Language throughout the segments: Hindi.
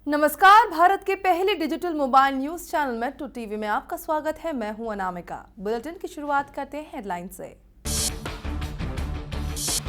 नमस्कार, भारत के पहले digital mobile news channel metro TV में आपका स्वागत है। मैं हूं अनामिका। बुलेटिन की शुरुआत करते हैं हेडलाइन से।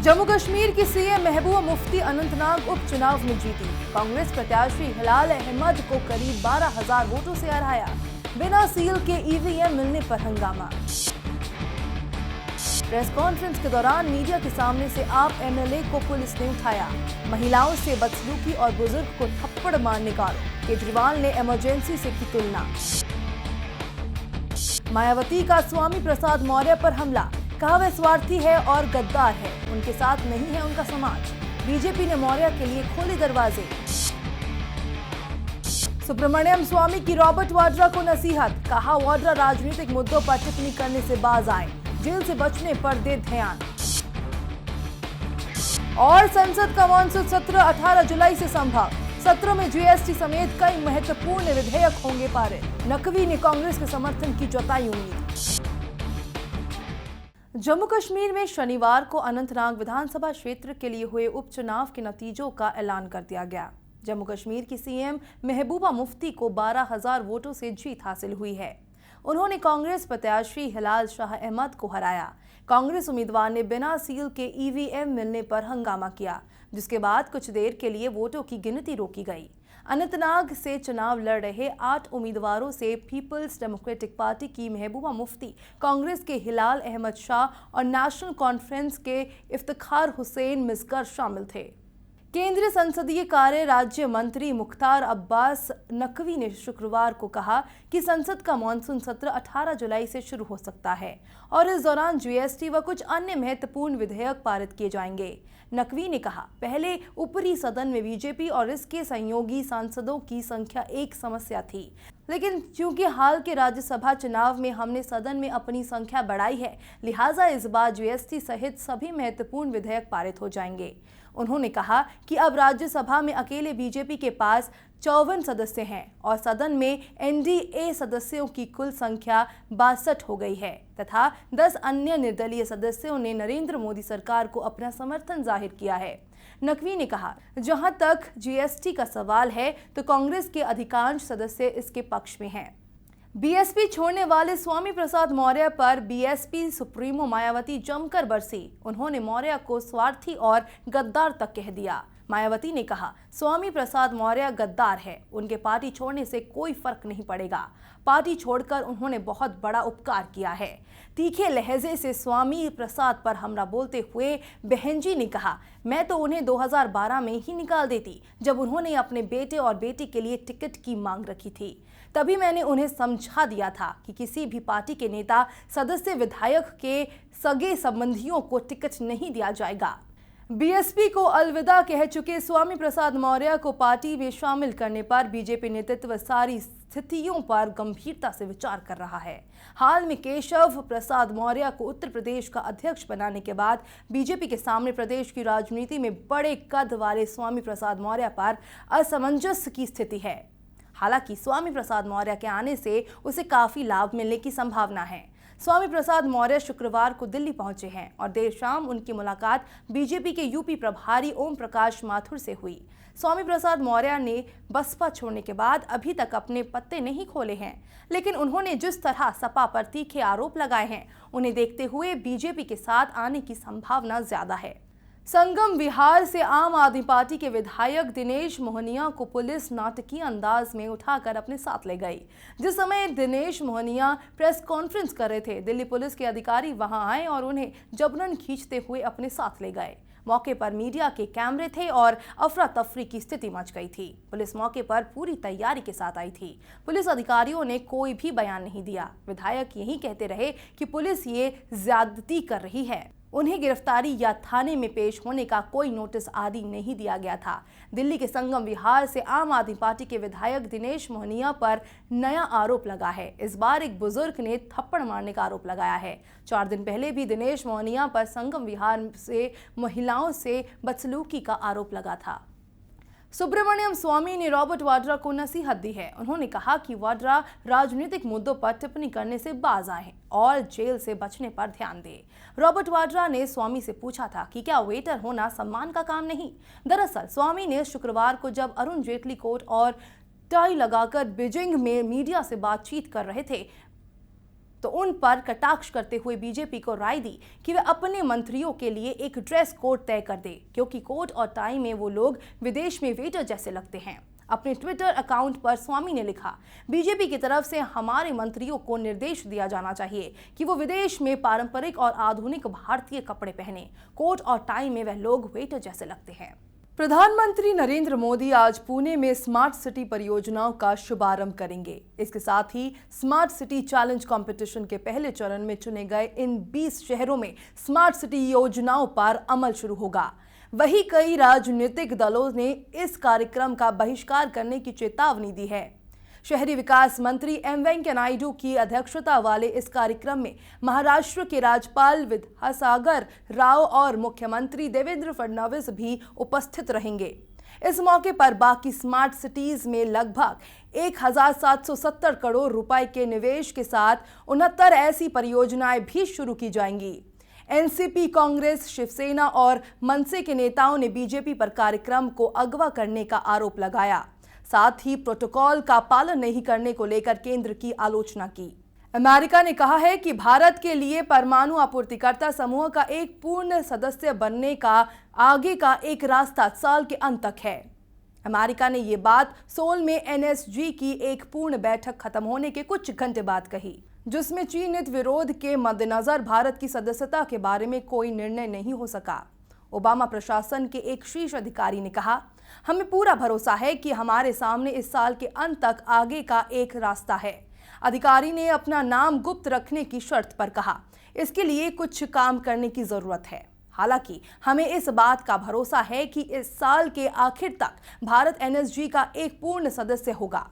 जम्मू कश्मीर की सीएम महबूबा मुफ्ती अनंतनाग उपचुनाव में जीती। कांग्रेस प्रत्याशी हिलाल अहमद को करीब 12,000 वोटों से हराया। बिना सील के ईवीएम मिलने पर हंगामा। प्रेस कॉन्फ्रेंस के दौरान मीडिया के सामने से आप एमएलए को पुलिस ने उठाया। महिलाओं से बदसलूकी और बुजुर्ग को थप्पड़ मारने का आरोप। केजरीवाल ने इमरजेंसी से की तुलना। मायावती का स्वामी प्रसाद मौर्य पर हमला, कहा वह स्वार्थी है और गद्दार है, उनके साथ नहीं है उनका समाज। बीजेपी ने मौर्य के लिए खोले दरवाजे। सुब्रमण्यम स्वामी की रॉबर्ट वाड्रा को नसीहत, कहा वाड्रा राजनीतिक मुद्दों पर टिप्पणी करने से बाज आए, जेल से बचने पर दे ध्यान। और संसद का मॉनसून सत्र 18 जुलाई से संभव। सत्रों में जीएसटी समेत कई महत्वपूर्ण विधेयक होंगे पारित। नकवी ने कांग्रेस के समर्थन की जताई उम्मीद। जम्मू कश्मीर में शनिवार को अनंतनाग विधानसभा क्षेत्र के लिए हुए उपचुनाव के नतीजों का ऐलान कर दिया गया। जम्मू कश्मीर की सीएम महबूबा मुफ्ती को 12,000 वोटों से जीत हासिल हुई है। उन्होंने कांग्रेस प्रत्याशी हिलाल शाह अहमद को हराया। कांग्रेस उम्मीदवार ने बिना सील के ईवीएम मिलने पर हंगामा किया, जिसके बाद कुछ देर के लिए वोटों की गिनती रोकी गई। अनंतनाग से चुनाव लड़ रहे 8 उम्मीदवारों से पीपल्स डेमोक्रेटिक पार्टी की महबूबा मुफ्ती, कांग्रेस के हिलाल अहमद शाह और नेशनल कॉन्फ्रेंस के इफ्तिखार हुसैन मिसगर शामिल थे। केंद्रीय संसदीय कार्य राज्य मंत्री मुख्तार अब्बास नकवी ने शुक्रवार को कहा कि संसद का मॉनसून सत्र 18 जुलाई से शुरू हो सकता है और इस दौरान जीएसटी व कुछ अन्य महत्वपूर्ण विधेयक पारित किए जाएंगे। नकवी ने कहा, पहले ऊपरी सदन में बीजेपी और इसके सहयोगी सांसदों की संख्या एक समस्या थी, लेकिन चूंकि हाल के राज्यसभा चुनाव में हमने सदन में अपनी संख्या बढ़ाई है, लिहाजा इस बार जीएसटी सहित सभी महत्वपूर्ण विधेयक पारित हो जाएंगे। उन्होंने कहा कि अब राज्यसभा में अकेले बीजेपी के पास 54 सदस्य हैं और सदन में एनडीए सदस्यों की कुल संख्या 62 हो गई है तथा 10 अन्य निर्दलीय सदस्यों ने नरेंद्र मोदी सरकार को अपना समर्थन जाहिर किया है। नकवी ने कहा, जहां तक जीएसटी का सवाल है तो कांग्रेस के अधिकांश सदस्य इसके पक्ष में हैं। बीएसपी छोड़ने वाले स्वामी प्रसाद मौर्य पर बीएसपी सुप्रीमो मायावती जमकर बरसी। उन्होंने मौर्य को स्वार्थी और गद्दार तक कह दिया। मायावती ने कहा, स्वामी प्रसाद मौर्य गद्दार है, उनके पार्टी छोड़ने से कोई फर्क नहीं पड़ेगा। पार्टी छोड़कर उन्होंने बहुत बड़ा उपकार किया है। तीखे लहजे से स्वामी प्रसाद पर हमला बोलते हुए बहनजी ने कहा, मैं तो उन्हें 2012 में ही निकाल देती, जब उन्होंने अपने बेटे और बेटी के लिए टिकट की मांग रखी थी। तभी मैंने उन्हें समझा दिया था कि किसी भी पार्टी के नेता, सदस्य, विधायक के सगे संबंधियों को टिकट नहीं दिया जाएगा। बीएसपी को अलविदा कह चुके स्वामी प्रसाद मौर्य को पार्टी में शामिल करने पर बीजेपी नेतृत्व सारी स्थितियों पर गंभीरता से विचार कर रहा है। हाल में केशव प्रसाद मौर्य को उत्तर प्रदेश का अध्यक्ष बनाने के बाद बीजेपी के सामने प्रदेश की राजनीति में बड़े कद वाले स्वामी प्रसाद मौर्य पर असमंजस की स्थिति है। हालांकि स्वामी प्रसाद मौर्य के आने से उसे काफी लाभ मिलने की संभावना है। स्वामी प्रसाद मौर्य शुक्रवार को दिल्ली पहुंचे हैं और देर शाम उनकी मुलाकात बीजेपी के यूपी प्रभारी ओम प्रकाश माथुर से हुई। स्वामी प्रसाद मौर्य ने बसपा छोड़ने के बाद अभी तक अपने पत्ते नहीं खोले हैं, लेकिन उन्होंने जिस तरह सपा पर तीखे आरोप लगाए हैं, उन्हें देखते हुए बीजेपी के साथ आने की संभावना ज्यादा है। संगम विहार से आम आदमी पार्टी के विधायक दिनेश मोहनिया को पुलिस नाटकीय अंदाज में उठाकर अपने साथ ले गई। जिस समय दिनेश मोहनिया प्रेस कॉन्फ्रेंस कर रहे थे, दिल्ली पुलिस के अधिकारी वहां आए और उन्हें जबरन खींचते हुए अपने साथ ले गए। मौके पर मीडिया के कैमरे थे और अफरा तफरी की स्थिति मच गई थी। पुलिस मौके पर पूरी तैयारी के साथ आई थी। पुलिस अधिकारियों ने कोई भी बयान नहीं दिया। विधायक यही कहते रहे कि पुलिस ये ज्यादती कर रही है। उन्हें गिरफ्तारी या थाने में पेश होने का कोई नोटिस आदि नहीं दिया गया था। दिल्ली के संगम विहार से आम आदमी पार्टी के विधायक दिनेश मोहनिया पर नया आरोप लगा है। इस बार एक बुजुर्ग ने थप्पड़ मारने का आरोप लगाया है। 4 दिन पहले भी दिनेश मोहनिया पर संगम विहार से महिलाओं से बदसलूकी का आरोप लगा था। सुब्रमण्यम स्वामी ने रॉबर्ट वाड्रा को नसीहत दी है। उन्होंने कहा कि वाड्रा राजनीतिक मुद्दों पर टिप्पणी करने से बाज आए हैं। और जेल से बचने पर ध्यान दे। रॉबर्ट वाड्रा ने स्वामी से पूछा था कि क्या वेटर होना सम्मान का काम नहीं। दरअसल स्वामी ने शुक्रवार को जब अरुण जेटली कोट और टाई लगाकर बीजिंग में मीडिया से बातचीत कर रहे थे तो उन पर कटाक्ष करते हुए बीजेपी को राय दी कि वे अपने मंत्रियों के लिए एक ड्रेस कोड तय कर दे, क्योंकि कोट और टाई में वो लोग विदेश में वेटर जैसे लगते हैं। अपने ट्विटर अकाउंट पर स्वामी ने लिखा, बीजेपी की तरफ से हमारे मंत्रियों को निर्देश दिया जाना चाहिए कि वो विदेश में पारंपरिक और आधुनिक भारतीय कपड़े पहने। कोट और टाई में वह लोग वेटर जैसे लगते हैं। प्रधानमंत्री नरेंद्र मोदी आज पुणे में स्मार्ट सिटी परियोजनाओं का शुभारंभ करेंगे। इसके साथ ही स्मार्ट सिटी चैलेंज कंपटीशन के पहले चरण में चुने गए इन 20 शहरों में स्मार्ट सिटी योजनाओं पर अमल शुरू होगा। वहीं कई राजनीतिक दलों ने इस कार्यक्रम का बहिष्कार करने की चेतावनी दी है। शहरी विकास मंत्री एम वेंकैया नायडू की अध्यक्षता वाले इस कार्यक्रम में महाराष्ट्र के राज्यपाल विद्यासागर राव और मुख्यमंत्री देवेंद्र फडणवीस भी उपस्थित रहेंगे। इस मौके पर बाकी स्मार्ट सिटीज में लगभग 1770 करोड़ रुपए के निवेश के साथ 69 ऐसी परियोजनाएं भी शुरू की जाएंगी। एनसीपी, कांग्रेस, शिवसेना और मनसे के नेताओं ने बीजेपी पर कार्यक्रम को अगवा करने का आरोप लगाया। साथ ही प्रोटोकॉल का पालन नहीं करने को लेकर केंद्र की आलोचना की। अमेरिका ने कहा है कि भारत के लिए परमाणु आपूर्तिकर्ता समूह का एक पूर्ण सदस्य बनने का आगे का एक रास्ता साल के अंत तक है। अमेरिका ने ये बात सोल में एनएसजी की एक पूर्ण बैठक खत्म होने के कुछ घंटे बाद कही, जिसमें चीनित विरोध के मद्देनजर भारत की सदस्यता के बारे में कोई निर्णय नहीं हो सका। ओबामा प्रशासन के एक शीर्ष अधिकारी ने कहा, हमें पूरा भरोसा है कि हमारे सामने इस साल के अंत तक आगे का एक रास्ता है। अधिकारी ने अपना नाम गुप्त रखने की शर्त पर कहा, इसके लिए कुछ काम करने की जरूरत है। हालांकि हमें इस बात का भरोसा है कि इस साल के आखिर तक भारत एनएसजी का एक पूर्ण सदस्य होगा।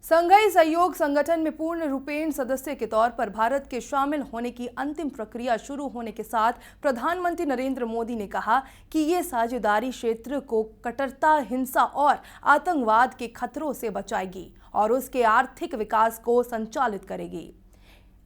संघाई सहयोग संगठन में पूर्ण रूपेण सदस्य के तौर पर भारत के शामिल होने की अंतिम प्रक्रिया शुरू होने के साथ प्रधानमंत्री नरेंद्र मोदी ने कहा कि ये साझेदारी क्षेत्र को कट्टरता, हिंसा और आतंकवाद के खतरों से बचाएगी और उसके आर्थिक विकास को संचालित करेगी।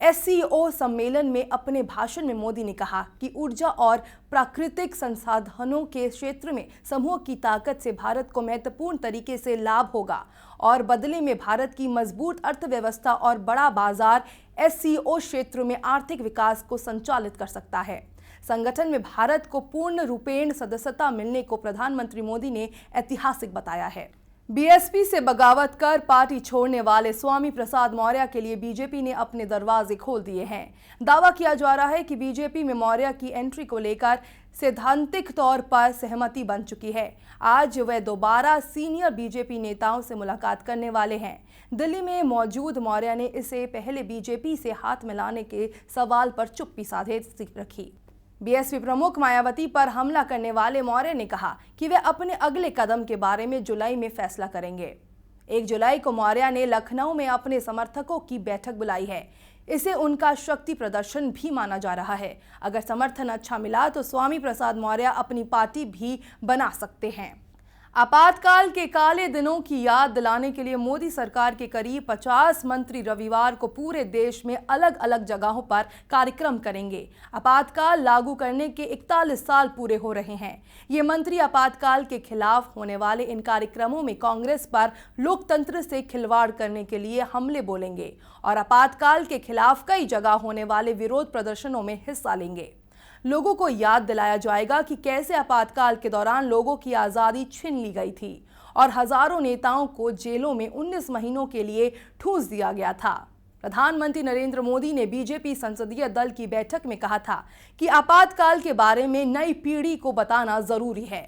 एससीओ सम्मेलन में अपने भाषण में मोदी ने कहा कि ऊर्जा और प्राकृतिक संसाधनों के क्षेत्र में समूह की ताकत से भारत को महत्वपूर्ण तरीके से लाभ होगा और बदले में भारत की मजबूत अर्थव्यवस्था और बड़ा बाजार एससीओ क्षेत्र में आर्थिक विकास को संचालित कर सकता है। संगठन में भारत को पूर्ण रूपेण सदस्यता मिलने को प्रधानमंत्री मोदी ने ऐतिहासिक बताया है। बीएसपी से बगावत कर पार्टी छोड़ने वाले स्वामी प्रसाद मौर्य के लिए बीजेपी ने अपने दरवाजे खोल दिए हैं। दावा किया जा रहा है कि बीजेपी में मौर्य की एंट्री को लेकर सैद्धांतिक तौर पर सहमति बन चुकी है। आज वे दोबारा सीनियर बीजेपी नेताओं से मुलाकात करने वाले हैं। दिल्ली में मौजूद मौर्य ने इससे पहले बीजेपी से हाथ मिलाने के सवाल पर चुप्पी साधे रखी। बीएसपी प्रमुख मायावती पर हमला करने वाले मौर्य ने कहा कि वे अपने अगले कदम के बारे में जुलाई में फैसला करेंगे। 1 जुलाई को मौर्य ने लखनऊ में अपने समर्थकों की बैठक बुलाई है। इसे उनका शक्ति प्रदर्शन भी माना जा रहा है। अगर समर्थन अच्छा मिला तो स्वामी प्रसाद मौर्य अपनी पार्टी भी बना सकते हैं। आपातकाल के काले दिनों की याद दिलाने के लिए मोदी सरकार के करीब 50 मंत्री रविवार को पूरे देश में अलग अलग जगहों पर कार्यक्रम करेंगे। आपातकाल लागू करने के 41 साल पूरे हो रहे हैं। ये मंत्री आपातकाल के खिलाफ होने वाले इन कार्यक्रमों में कांग्रेस पर लोकतंत्र से खिलवाड़ करने के लिए हमले बोलेंगे और आपातकाल के खिलाफ कई जगह होने वाले विरोध प्रदर्शनों में हिस्सा लेंगे। लोगों को याद दिलाया जाएगा कि कैसे आपातकाल के दौरान लोगों की आज़ादी छीन ली गई थी और हजारों नेताओं को जेलों में 19 महीनों के लिए ठूंस दिया गया था। प्रधानमंत्री नरेंद्र मोदी ने बीजेपी संसदीय दल की बैठक में कहा था कि आपातकाल के बारे में नई पीढ़ी को बताना जरूरी है।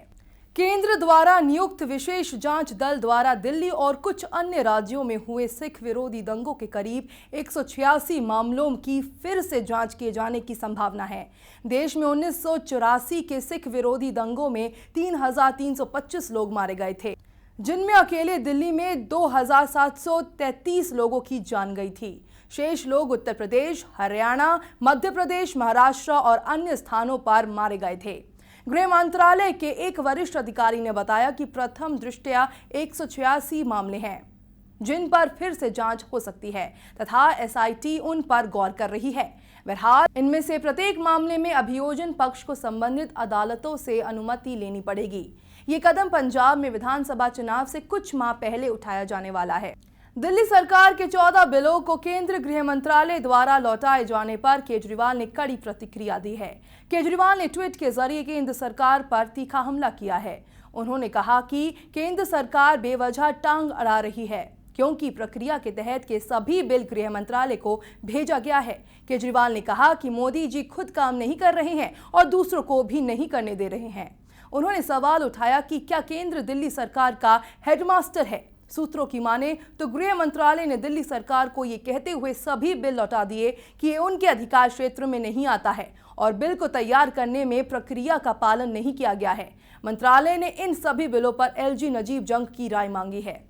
केंद्र द्वारा नियुक्त विशेष जांच दल द्वारा दिल्ली और कुछ अन्य राज्यों में हुए सिख विरोधी दंगों के करीब 186 मामलों की फिर से जांच किए जाने की संभावना है। देश में 1984 के सिख विरोधी दंगों में 3,325 लोग मारे गए थे, जिनमें अकेले दिल्ली में 2,733 लोगों की जान गई थी। शेष लोग उत्तर प्रदेश, हरियाणा, मध्य प्रदेश, महाराष्ट्र और अन्य स्थानों पर मारे गए थे। गृह मंत्रालय के एक वरिष्ठ अधिकारी ने बताया कि प्रथम दृष्टया 186 मामले हैं, जिन पर फिर से जांच हो सकती है तथा एसआईटी उन पर गौर कर रही है। बहरहाल इनमें से प्रत्येक मामले में अभियोजन पक्ष को संबंधित अदालतों से अनुमति लेनी पड़ेगी। ये कदम पंजाब में विधानसभा चुनाव से कुछ माह पहले उठाया जाने वाला है। दिल्ली सरकार के 14 बिलों को केंद्रीय गृह मंत्रालय द्वारा लौटाए जाने पर केजरीवाल ने कड़ी प्रतिक्रिया दी है। केजरीवाल ने ट्वीट के जरिए केंद्र सरकार पर तीखा हमला किया है। उन्होंने कहा कि केंद्र सरकार बेवजह टांग अड़ा रही है क्योंकि प्रक्रिया के तहत के सभी बिल गृह मंत्रालय को भेजा गया है। केजरीवाल ने कहा कि मोदी जी खुद काम नहीं कर रहे हैं और दूसरों को भी नहीं करने दे रहे हैं। उन्होंने सवाल उठाया कि क्या केंद्र दिल्ली सरकार का हेडमास्टर है। सूत्रों की माने तो गृह मंत्रालय ने दिल्ली सरकार को ये कहते हुए सभी बिल लौटा दिए कि ये उनके अधिकार क्षेत्र में नहीं आता है और बिल को तैयार करने में प्रक्रिया का पालन नहीं किया गया है। मंत्रालय ने इन सभी बिलों पर एलजी नजीब जंग की राय मांगी है।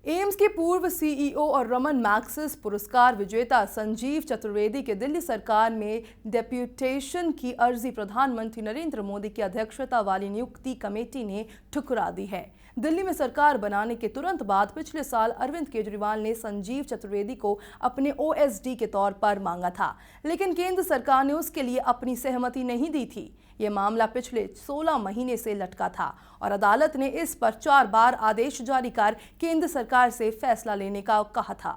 एम्स के पूर्व सीईओ और रमन मैग्सेसे पुरस्कार विजेता संजीव चतुर्वेदी के दिल्ली सरकार में डेप्यूटेशन की अर्जी प्रधानमंत्री नरेंद्र मोदी की अध्यक्षता वाली नियुक्ति कमेटी ने ठुकरा दी है। दिल्ली में सरकार बनाने के तुरंत बाद पिछले साल अरविंद केजरीवाल ने संजीव चतुर्वेदी को अपने ओएसडी के तौर पर मांगा था, लेकिन केंद्र सरकार ने उसके लिए अपनी सहमति नहीं दी थी। ये मामला पिछले 16 महीने से लटका था और अदालत ने इस पर 4 बार आदेश जारी कर केंद्र सरकार से फैसला लेने का कहा था।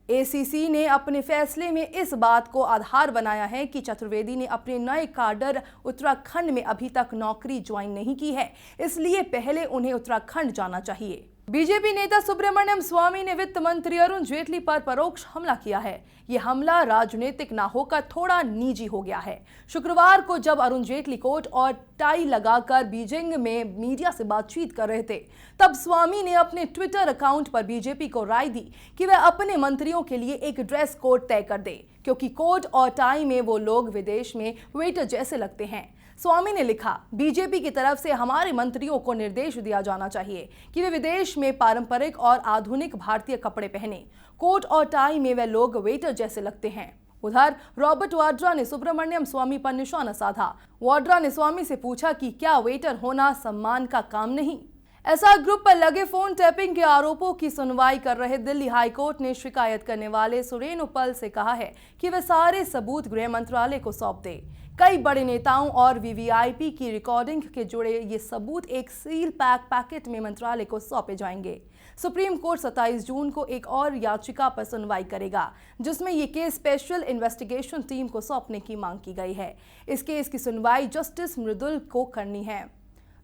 एसीसी ने अपने फैसले में इस बात को आधार बनाया है कि चतुर्वेदी ने अपने नए काडर उत्तराखंड में अभी तक नौकरी ज्वाइन नहीं की है, इसलिए पहले उन्हें उत्तराखंड जाना चाहिए। बीजेपी नेता सुब्रमण्यम स्वामी ने वित्त मंत्री अरुण जेटली पर परोक्ष हमला किया है। यह हमला राजनीतिक न होकर थोड़ा निजी हो गया है। शुक्रवार को जब अरुण जेटली कोट और टाई लगाकर बीजिंग में मीडिया से बातचीत कर रहे थे, तब स्वामी ने अपने ट्विटर अकाउंट पर बीजेपी को राय दी कि वह अपने मंत्रियों के लिए एक ड्रेस कोड तय कर दे, क्योंकि कोट और टाई में वो लोग विदेश में वेटर जैसे लगते हैं। स्वामी ने लिखा, बीजेपी की तरफ से हमारे मंत्रियों को निर्देश दिया जाना चाहिए कि वे विदेश में पारंपरिक और आधुनिक भारतीय कपड़े पहने। कोट और टाई में वे लोग वेटर जैसे लगते हैं। उधर रॉबर्ट वाड्रा ने सुब्रमण्यम स्वामी पर निशाना साधा। वाड्रा ने स्वामी से पूछा कि क्या वेटर होना सम्मान का काम नहीं। एसआर ग्रुप पर लगे फोन टैपिंग के आरोपों की सुनवाई कर रहे दिल्ली हाईकोर्ट ने शिकायत करने वाले सुरेन उपल से कहा है कि वे सारे सबूत गृह मंत्रालय को सौंप दे। कई बड़े नेताओं और वीवीआईपी की रिकॉर्डिंग के जुड़े ये सबूत एक सील पैकेट में मंत्रालय को सौंपे जाएंगे। सुप्रीम कोर्ट 27 जून को एक और याचिका पर सुनवाई करेगा, जिसमें ये केस स्पेशल इन्वेस्टिगेशन टीम को सौंपने की मांग की गई है। इस केस की सुनवाई जस्टिस मृदुल को करनी है।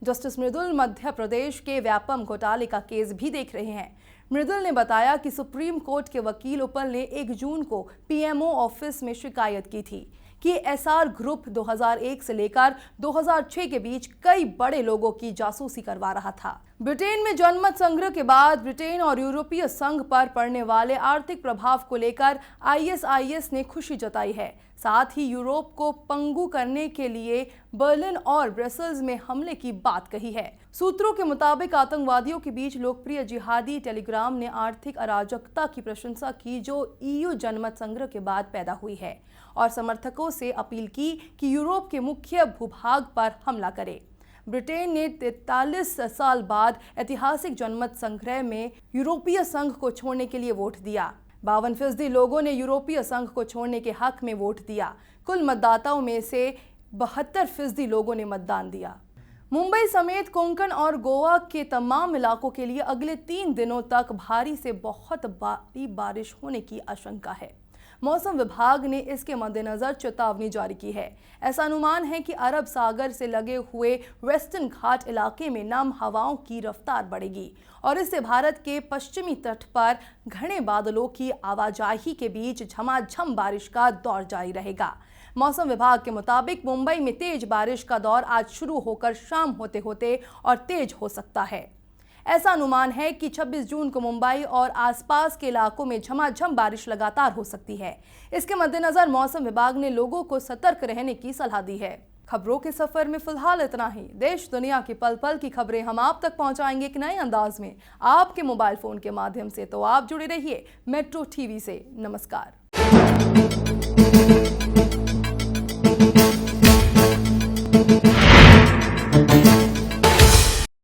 जस्टिस मृदुल मध्य प्रदेश के व्यापम घोटाले का केस भी देख रहे हैं। मृदुल ने बताया कि सुप्रीम कोर्ट के वकील उपल ने 1 जून को पीएमओ ऑफिस में शिकायत की थी कि एसआर ग्रुप 2001 से लेकर 2006 के बीच कई बड़े लोगों की जासूसी करवा रहा था। ब्रिटेन में जनमत संग्रह के बाद ब्रिटेन और यूरोपीय संघ पर पड़ने वाले आर्थिक प्रभाव को लेकर आईएसआईएस ने खुशी जताई है। साथ ही यूरोप को पंगु करने के लिए बर्लिन और ब्रसेल्स में हमले की बात कही है। सूत्रों के मुताबिक आतंकवादियों के बीच लोकप्रिय जिहादी टेलीग्राम ने आर्थिक अराजकता की प्रशंसा की जो ईयू जनमत संग्रह के बाद पैदा हुई है और समर्थकों से अपील की कि यूरोप के मुख्य भूभाग पर हमला करे। ब्रिटेन ने 43 साल बाद ऐतिहासिक जनमत संग्रह में यूरोपीय संघ को छोड़ने के लिए वोट दिया। 52% लोगों ने यूरोपीय संघ को छोड़ने के हक में वोट दिया। कुल मतदाताओं में से 72% लोगों ने मतदान दिया। मुंबई समेत कोंकण और गोवा के तमाम इलाकों के लिए अगले 3 दिनों तक भारी से बहुत भारी बारिश होने की आशंका है। मौसम विभाग ने इसके मद्देनजर चेतावनी जारी की है। ऐसा अनुमान है कि अरब सागर से लगे हुए वेस्टर्न घाट इलाके में नम हवाओं की रफ्तार बढ़ेगी और इससे भारत के पश्चिमी तट पर घने बादलों की आवाजाही के बीच झमाझम बारिश का दौर जारी रहेगा। मौसम विभाग के मुताबिक मुंबई में तेज बारिश का दौर आज शुरू होकर शाम होते होते और तेज हो सकता है। ऐसा अनुमान है कि 26 जून को मुंबई और आसपास के इलाकों में झमाझम बारिश लगातार हो सकती है। इसके मद्देनजर मौसम विभाग ने लोगों को सतर्क रहने की सलाह दी है। खबरों के सफर में फिलहाल इतना ही। देश दुनिया की पल पल की खबरें हम आप तक पहुंचाएंगे एक नए अंदाज में आपके मोबाइल फोन के माध्यम से। तो आप जुड़े रहिए मेट्रो टीवी से। नमस्कार।